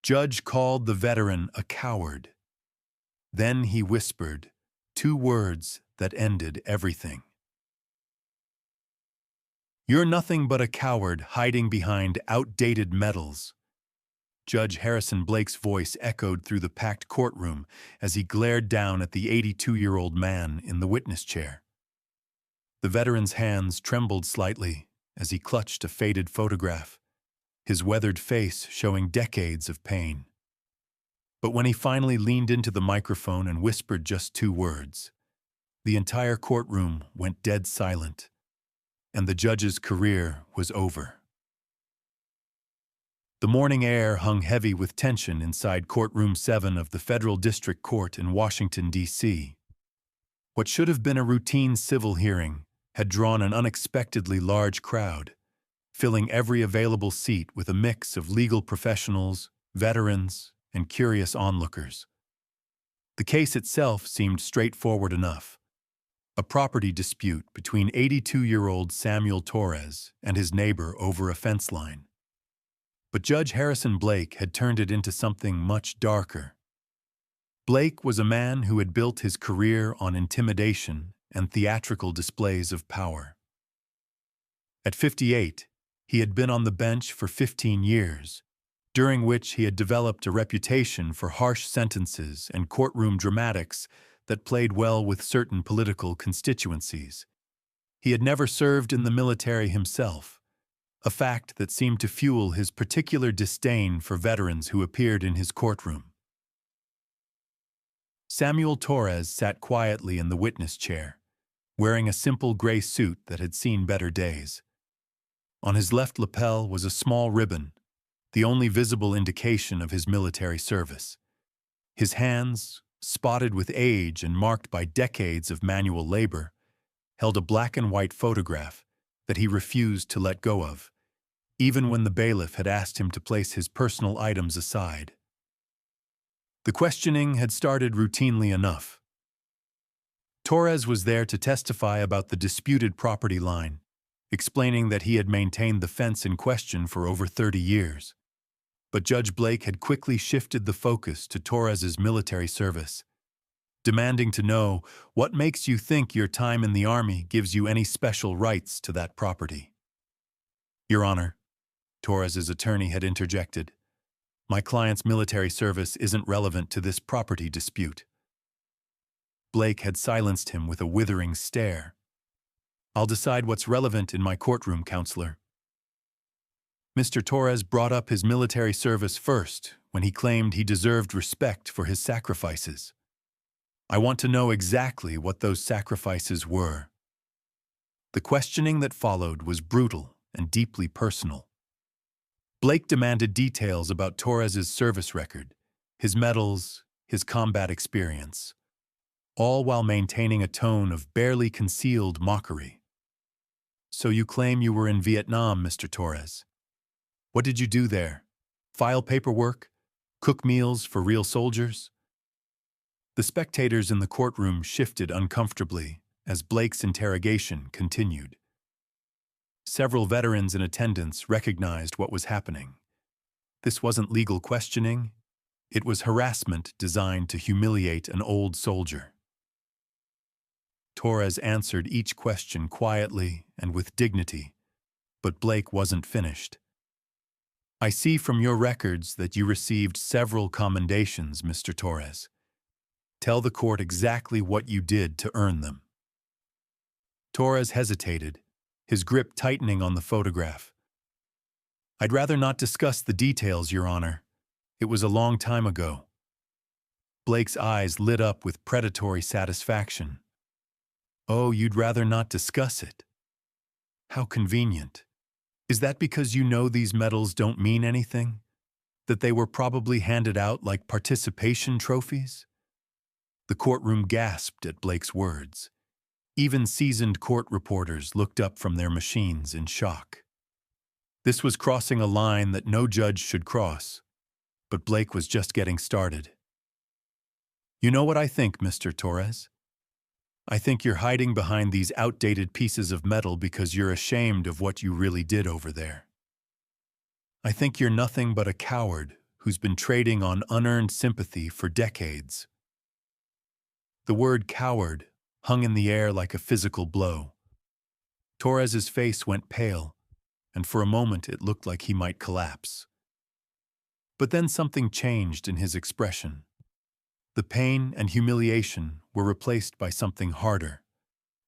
Judge called the veteran a coward. Then he whispered two words that ended everything. "You're nothing but a coward hiding behind outdated medals." Judge Harrison Blake's voice echoed through the packed courtroom as he glared down at the 82-year-old man in the witness chair. The veteran's hands trembled slightly as he clutched a faded photograph, his weathered face showing decades of pain. But when he finally leaned into the microphone and whispered just two words, the entire courtroom went dead silent, and the judge's career was over. The morning air hung heavy with tension inside Courtroom 7 of the Federal District Court in Washington, D.C. What should have been a routine civil hearing had drawn an unexpectedly large crowd, filling every available seat with a mix of legal professionals, veterans, and curious onlookers. The case itself seemed straightforward enough: a property dispute between 82-year-old Samuel Torres and his neighbor over a fence line. But Judge Harrison Blake had turned it into something much darker. Blake was a man who had built his career on intimidation and theatrical displays of power. At 58, he had been on the bench for 15 years, during which he had developed a reputation for harsh sentences and courtroom dramatics that played well with certain political constituencies. He had never served in the military himself, a fact that seemed to fuel his particular disdain for veterans who appeared in his courtroom. Samuel Torres sat quietly in the witness chair, wearing a simple gray suit that had seen better days. On his left lapel was a small ribbon, the only visible indication of his military service. His hands, spotted with age and marked by decades of manual labor, held a black and white photograph that he refused to let go of, even when the bailiff had asked him to place his personal items aside. The questioning had started routinely enough. Torres was there to testify about the disputed property line, explaining that he had maintained the fence in question for over 30 years. But Judge Blake had quickly shifted the focus to Torres's military service, demanding to know what makes you think your time in the Army gives you any special rights to that property. "Your Honor," Torres's attorney had interjected, "my client's military service isn't relevant to this property dispute." Blake had silenced him with a withering stare. "I'll decide what's relevant in my courtroom, counselor." Mr. Torres brought up his military service first when he claimed he deserved respect for his sacrifices. "I want to know exactly what those sacrifices were." The questioning that followed was brutal and deeply personal. Blake demanded details about Torres's service record, his medals, his combat experience, all while maintaining a tone of barely concealed mockery. "So you claim you were in Vietnam, Mr. Torres. What did you do there? File paperwork? Cook meals for real soldiers?" The spectators in the courtroom shifted uncomfortably as Blake's interrogation continued. Several veterans in attendance recognized what was happening. This wasn't legal questioning. It was harassment designed to humiliate an old soldier. Torres answered each question quietly and with dignity, but Blake wasn't finished. "I see from your records that you received several commendations, Mr. Torres. Tell the court exactly what you did to earn them." Torres hesitated, his grip tightening on the photograph. "I'd rather not discuss the details, Your Honor. It was a long time ago." Blake's eyes lit up with predatory satisfaction. "Oh, you'd rather not discuss it? How convenient. Is that because you know these medals don't mean anything? That they were probably handed out like participation trophies?" The courtroom gasped at Blake's words. Even seasoned court reporters looked up from their machines in shock. This was crossing a line that no judge should cross, but Blake was just getting started. "You know what I think, Mr. Torres? I think you're hiding behind these outdated pieces of metal because you're ashamed of what you really did over there. I think you're nothing but a coward who's been trading on unearned sympathy for decades. The word coward hung in the air like a physical blow. Torres's face went pale, and for a moment it looked like he might collapse. But then something changed in his expression. The pain and humiliation were replaced by something harder,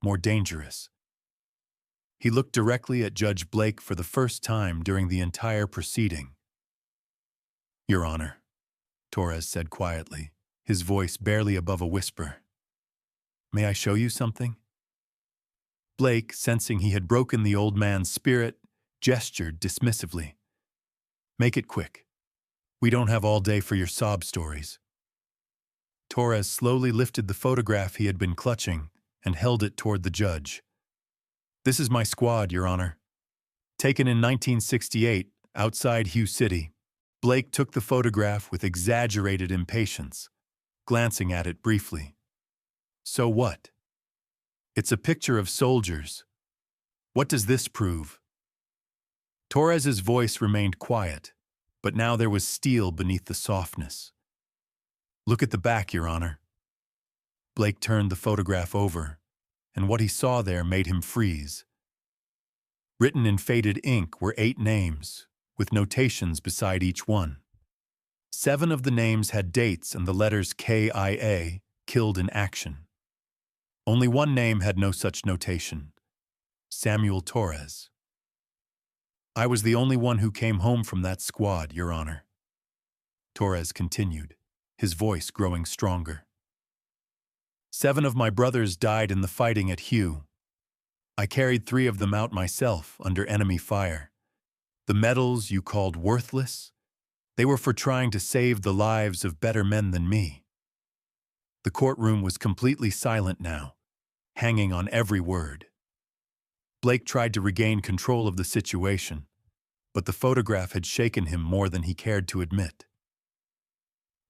more dangerous. He looked directly at Judge Blake for the first time during the entire proceeding. "Your Honor," Torres said quietly, his voice barely above a whisper. "May I show you something?" Blake, sensing he had broken the old man's spirit, gestured dismissively. "Make it quick. We don't have all day for your sob stories." Torres slowly lifted the photograph he had been clutching and held it toward the judge. "This is my squad, Your Honor. Taken in 1968, outside Hugh City." Blake took the photograph with exaggerated impatience, glancing at it briefly. "So what? It's a picture of soldiers. What does this prove?" Torres's voice remained quiet, but now there was steel beneath the softness. "Look at the back, Your Honor." Blake turned the photograph over, and what he saw there made him freeze. Written in faded ink were 8 names, with notations beside each one. 7 of the names had dates and the letters KIA, killed in action. Only one name had no such notation: Samuel Torres. "I was the only one who came home from that squad, Your Honor," Torres continued, his voice growing stronger. 7 of my brothers died in the fighting at Hugh. I carried 3 of them out myself under enemy fire. The medals you called worthless, they were for trying to save the lives of better men than me." The courtroom was completely silent now, hanging on every word. Blake tried to regain control of the situation, but the photograph had shaken him more than he cared to admit.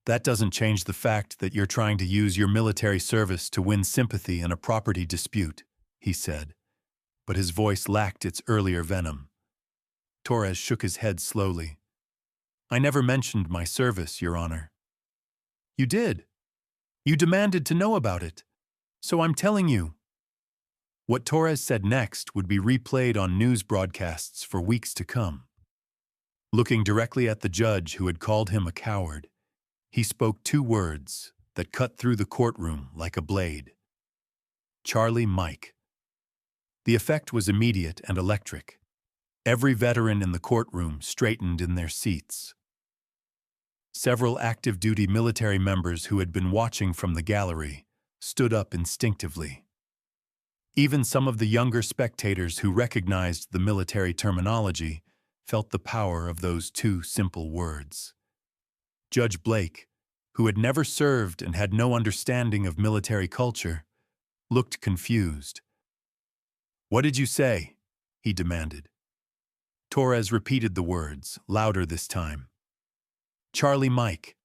"That doesn't change the fact that you're trying to use your military service to win sympathy in a property dispute," he said, but his voice lacked its earlier venom. Torres shook his head slowly. "I never mentioned my service, Your Honor." "You did. You demanded to know about it. So I'm telling you." What Torres said next would be replayed on news broadcasts for weeks to come. Looking directly at the judge who had called him a coward, he spoke 2 words that cut through the courtroom like a blade: Charlie Mike. The effect was immediate and electric. Every veteran in the courtroom straightened in their seats. Several active-duty military members who had been watching from the gallery stood up instinctively. Even some of the younger spectators who recognized the military terminology felt the power of those 2 simple words. Judge Blake, who had never served and had no understanding of military culture, looked confused. "What did you say?" he demanded. Torres repeated the words, louder this time. "Charlie Mike."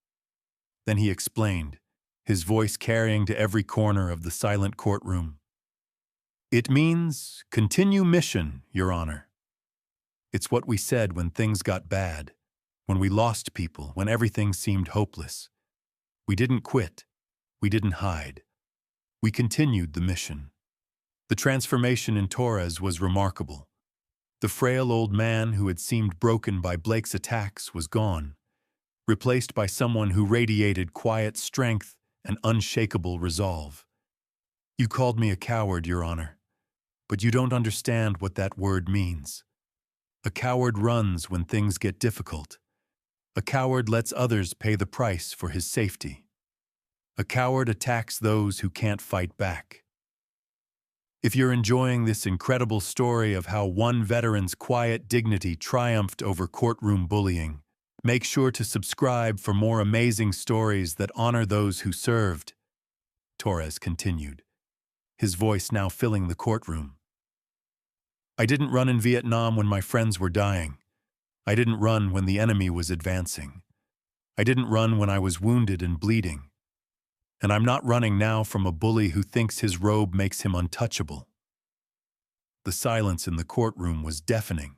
Then he explained, his voice carrying to every corner of the silent courtroom. "It means continue mission, Your Honor. It's what we said when things got bad, when we lost people, when everything seemed hopeless. We didn't quit. We didn't hide. We continued the mission." The transformation in Torres was remarkable. The frail old man who had seemed broken by Blake's attacks was gone, replaced by someone who radiated quiet strength and unshakable resolve. "You called me a coward, Your Honor, but you don't understand what that word means. A coward runs when things get difficult. A coward lets others pay the price for his safety. A coward attacks those who can't fight back." If you're enjoying this incredible story of how one veteran's quiet dignity triumphed over courtroom bullying, make sure to subscribe for more amazing stories that honor those who served, Torres continued, his voice now filling the courtroom. "I didn't run in Vietnam when my friends were dying. I didn't run when the enemy was advancing. I didn't run when I was wounded and bleeding. And I'm not running now from a bully who thinks his robe makes him untouchable." The silence in the courtroom was deafening.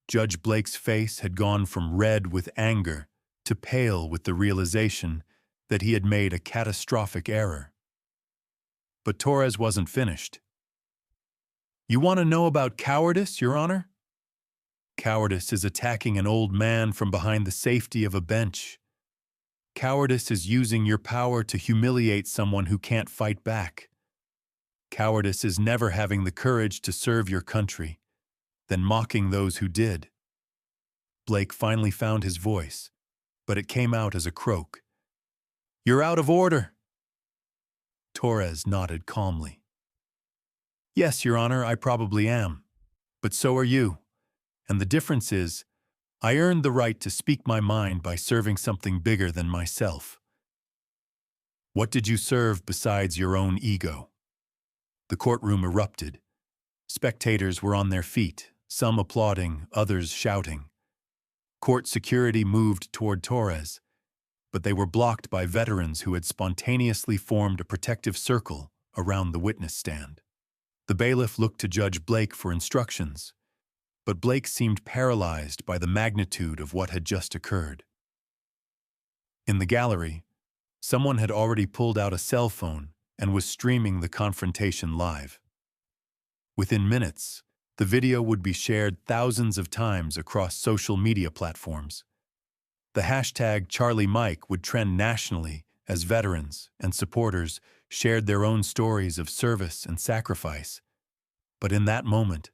Judge Blake's face had gone from red with anger to pale with the realization that he had made a catastrophic error. But Torres wasn't finished. "You want to know about cowardice, Your Honor?" "Cowardice is attacking an old man from behind the safety of a bench. Cowardice is using your power to humiliate someone who can't fight back. Cowardice is never having the courage to serve your country, then mocking those who did." Blake finally found his voice, but it came out as a croak. "You're out of order." Torres nodded calmly. "Yes, Your Honor, I probably am. But so are you. And the difference is, I earned the right to speak my mind by serving something bigger than myself." "What did you serve besides your own ego?" The courtroom erupted. Spectators were on their feet, some applauding, others shouting. Court security moved toward Torres, but they were blocked by veterans who had spontaneously formed a protective circle around the witness stand. The bailiff looked to Judge Blake for instructions, but Blake seemed paralyzed by the magnitude of what had just occurred. In the gallery, someone had already pulled out a cell phone and was streaming the confrontation live. Within minutes, the video would be shared thousands of times across social media platforms. The hashtag #CharlieMike would trend nationally as veterans and supporters shared their own stories of service and sacrifice. But in that moment,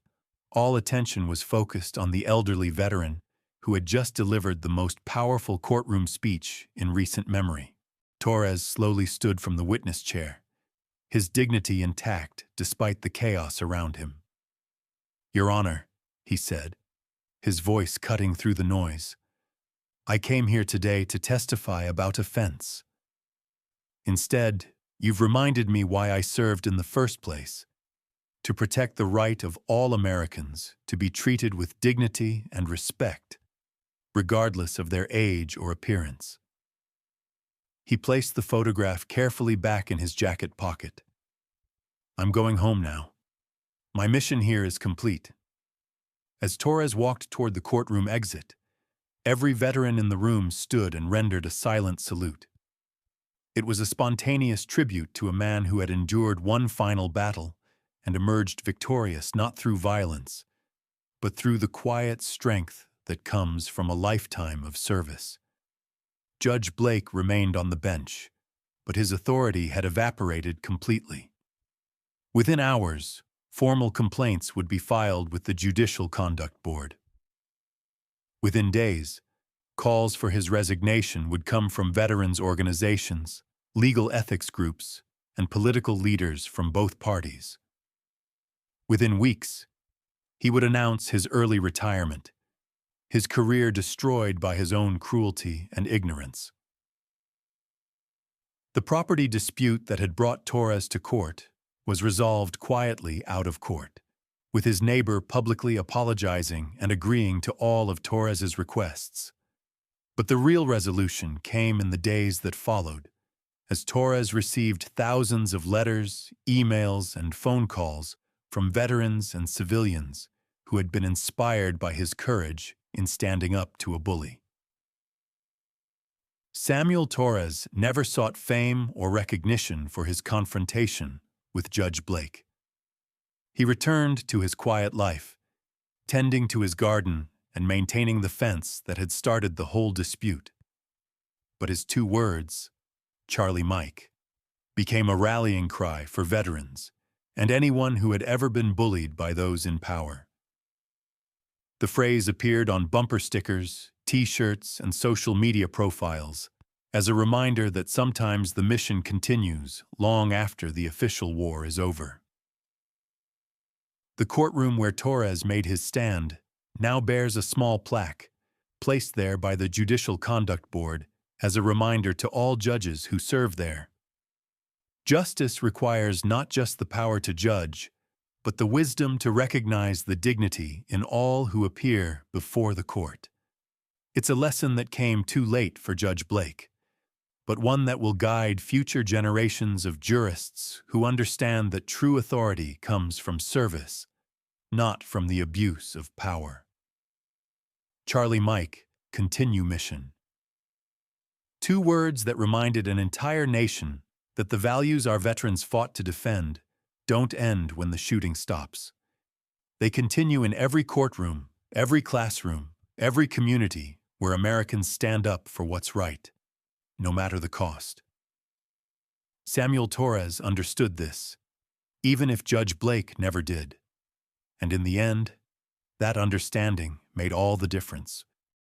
all attention was focused on the elderly veteran who had just delivered the most powerful courtroom speech in recent memory. Torres slowly stood from the witness chair, his dignity intact despite the chaos around him. "Your Honor," he said, his voice cutting through the noise, "I came here today to testify about offense. Instead, you've reminded me why I served in the first place, to protect the right of all Americans to be treated with dignity and respect, regardless of their age or appearance." He placed the photograph carefully back in his jacket pocket. "I'm going home now. My mission here is complete." As Torres walked toward the courtroom exit, every veteran in the room stood and rendered a silent salute. It was a spontaneous tribute to a man who had endured one final battle and emerged victorious not through violence, but through the quiet strength that comes from a lifetime of service. Judge Blake remained on the bench, but his authority had evaporated completely. Within hours, formal complaints would be filed with the Judicial Conduct Board. Within days, calls for his resignation would come from veterans' organizations, legal ethics groups, and political leaders from both parties. Within weeks, he would announce his early retirement, his career destroyed by his own cruelty and ignorance. The property dispute that had brought Torres to court was resolved quietly out of court, with his neighbor publicly apologizing and agreeing to all of Torres's requests. But the real resolution came in the days that followed, as Torres received thousands of letters, emails, and phone calls from veterans and civilians who had been inspired by his courage in standing up to a bully. Samuel Torres never sought fame or recognition for his confrontation with Judge Blake. He returned to his quiet life, tending to his garden and maintaining the fence that had started the whole dispute. But his two words, #CharlieMike, became a rallying cry for veterans and anyone who had ever been bullied by those in power. The phrase appeared on bumper stickers, T-shirts, and social media profiles as a reminder that sometimes the mission continues long after the official war is over. The courtroom where Torres made his stand now bears a small plaque, placed there by the Judicial Conduct Board as a reminder to all judges who serve there. Justice requires not just the power to judge, but the wisdom to recognize the dignity in all who appear before the court. It's a lesson that came too late for Judge Blake, but one that will guide future generations of jurists who understand that true authority comes from service, not from the abuse of power. #CharlieMike, continue mission. 2 words that reminded an entire nation that the values our veterans fought to defend don't end when the shooting stops. They continue in every courtroom, every classroom, every community where Americans stand up for what's right, no matter the cost. Samuel Torres understood this, even if Judge Blake never did. And in the end, that understanding made all the difference.